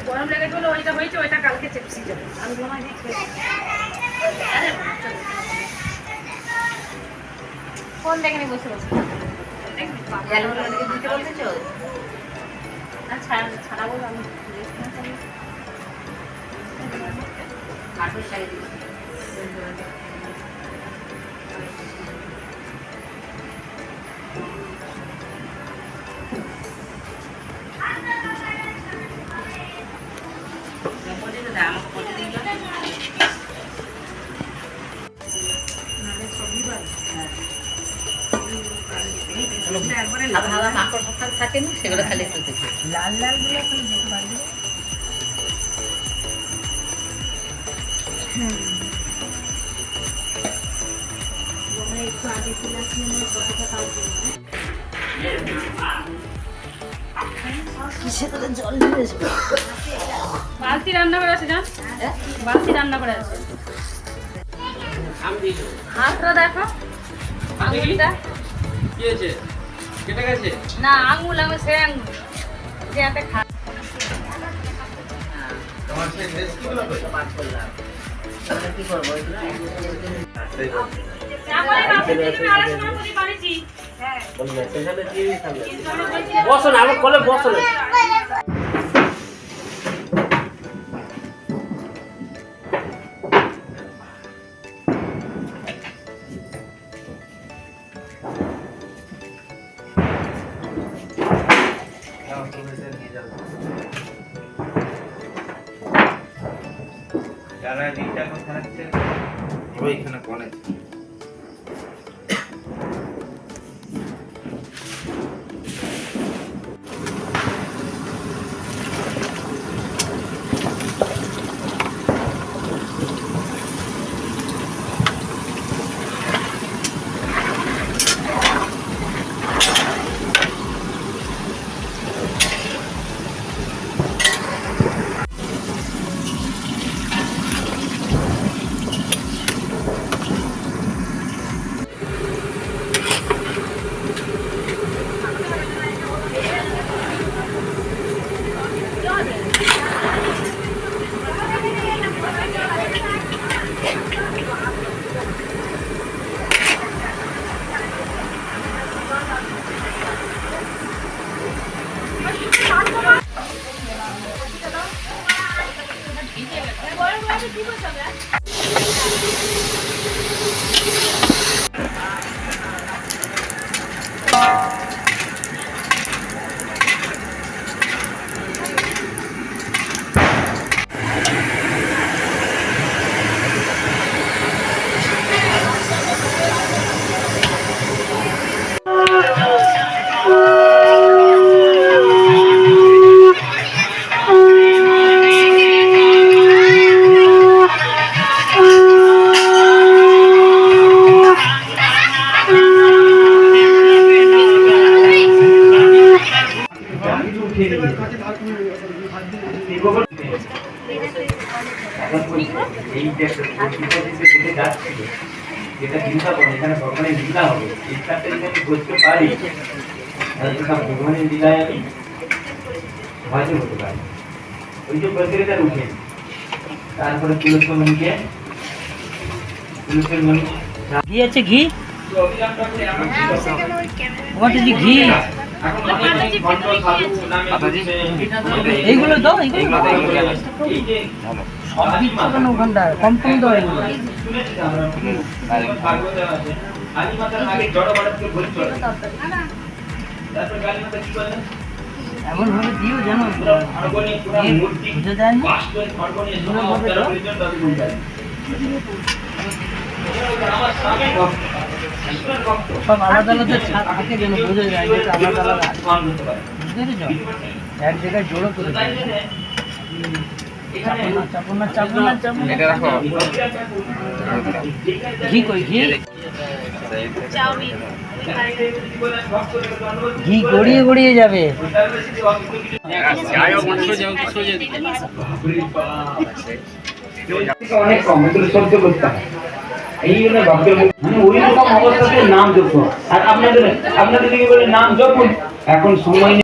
গরম লেগেছে বলে ওইটা হয়েছে, ওইটা কালকে চেপসি যাবে। আমি ঘুমাই দিচ্ছি। ফোন দেখে নি বসে বসে দিতে বলতেছো না? ছাড়াবো আমি কাঠের শাড়ি দিচ্ছি। থাকে না সেগুলো খালি একটু দেখি লাল লাল গুলো এখন দেখতে পারবি। একটু আগে জল দিয়েছে। বালতি রান্না করে আছে, জান বালতি রান্না করে আছে। হাতটা দেখো, আঙুলটা কি হয়েছে? কেটে গেছে না? আঙুল আমি সেই আঙুল যে হাতে খা। তোমার সেই ড্রেস কি গুলো কই পাঁচ করলাম, তাহলে কি করব? এগুলো আমলে কাপড় দিয়ে আমি আলোচনা করি বাড়িছি। হ্যাঁ বল মেসেজ হলে দিয়ে দিতাম। বসো না, আমার কোলে বসো না। যারা রিটা কোথায় আছে ওইখানে কোণে যেটা চিন্তা করে এখানে ভগবানের লীলা হবে, এই কাজটা যদি আমি করতে পারি তাহলে সব ভগবানের লীলায় আমি ভয় হতে পারি। ওই যে প্রতিযোগিতার উঠে তারপরে তুলসী মণি ঘি আছে, ঘি ঘি এইগুলো দাও, সব দিচ্ছে কেন ওখানটায়? কম্পাউন্ড দাও এগুলো। এমন ভাবে দিও যেন বুঝে যায় না। সব আলাদা আলাদা থাকে যেন বোঝা যায় যে আলাদা আলাদা বুঝতে পেরেছ? এক জায়গায় জোড়ো করে ঘি কই? ঘি গড়িয়ে গড়িয়ে যাবে। অনেক কম সহ্য করতে হয়, এই জন্য মানে ওই রকম অবস্থাতে নাম জপ। আর আপনাদের দিকে বলে নাম জপুন, এখন সময়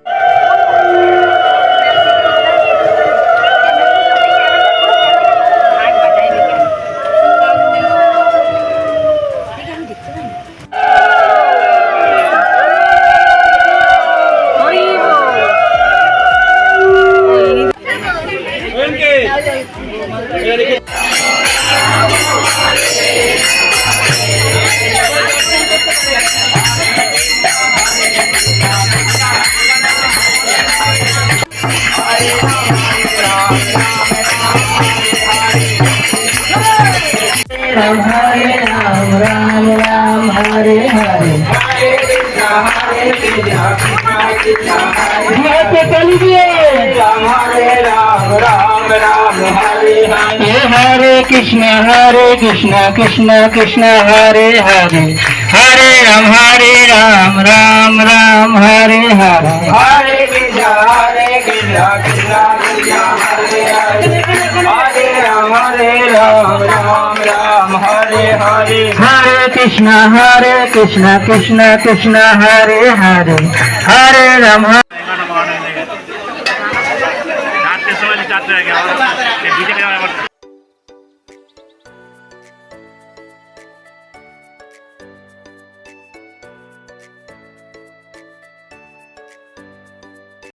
राम हरे राम राम राम हरे हरे हरे कृष्ण कृष्ण कृष्ण हरे हरे हरे राम राम राम हरे हरे हरे कृष्ण कृष्ण कृष्ण हरे हरे हरे राम राम राम हरे हरे हरे कृष्ण कृष्ण कृष्ण हरे हरे हरे राम চারটের সময় চারটে আগে আমার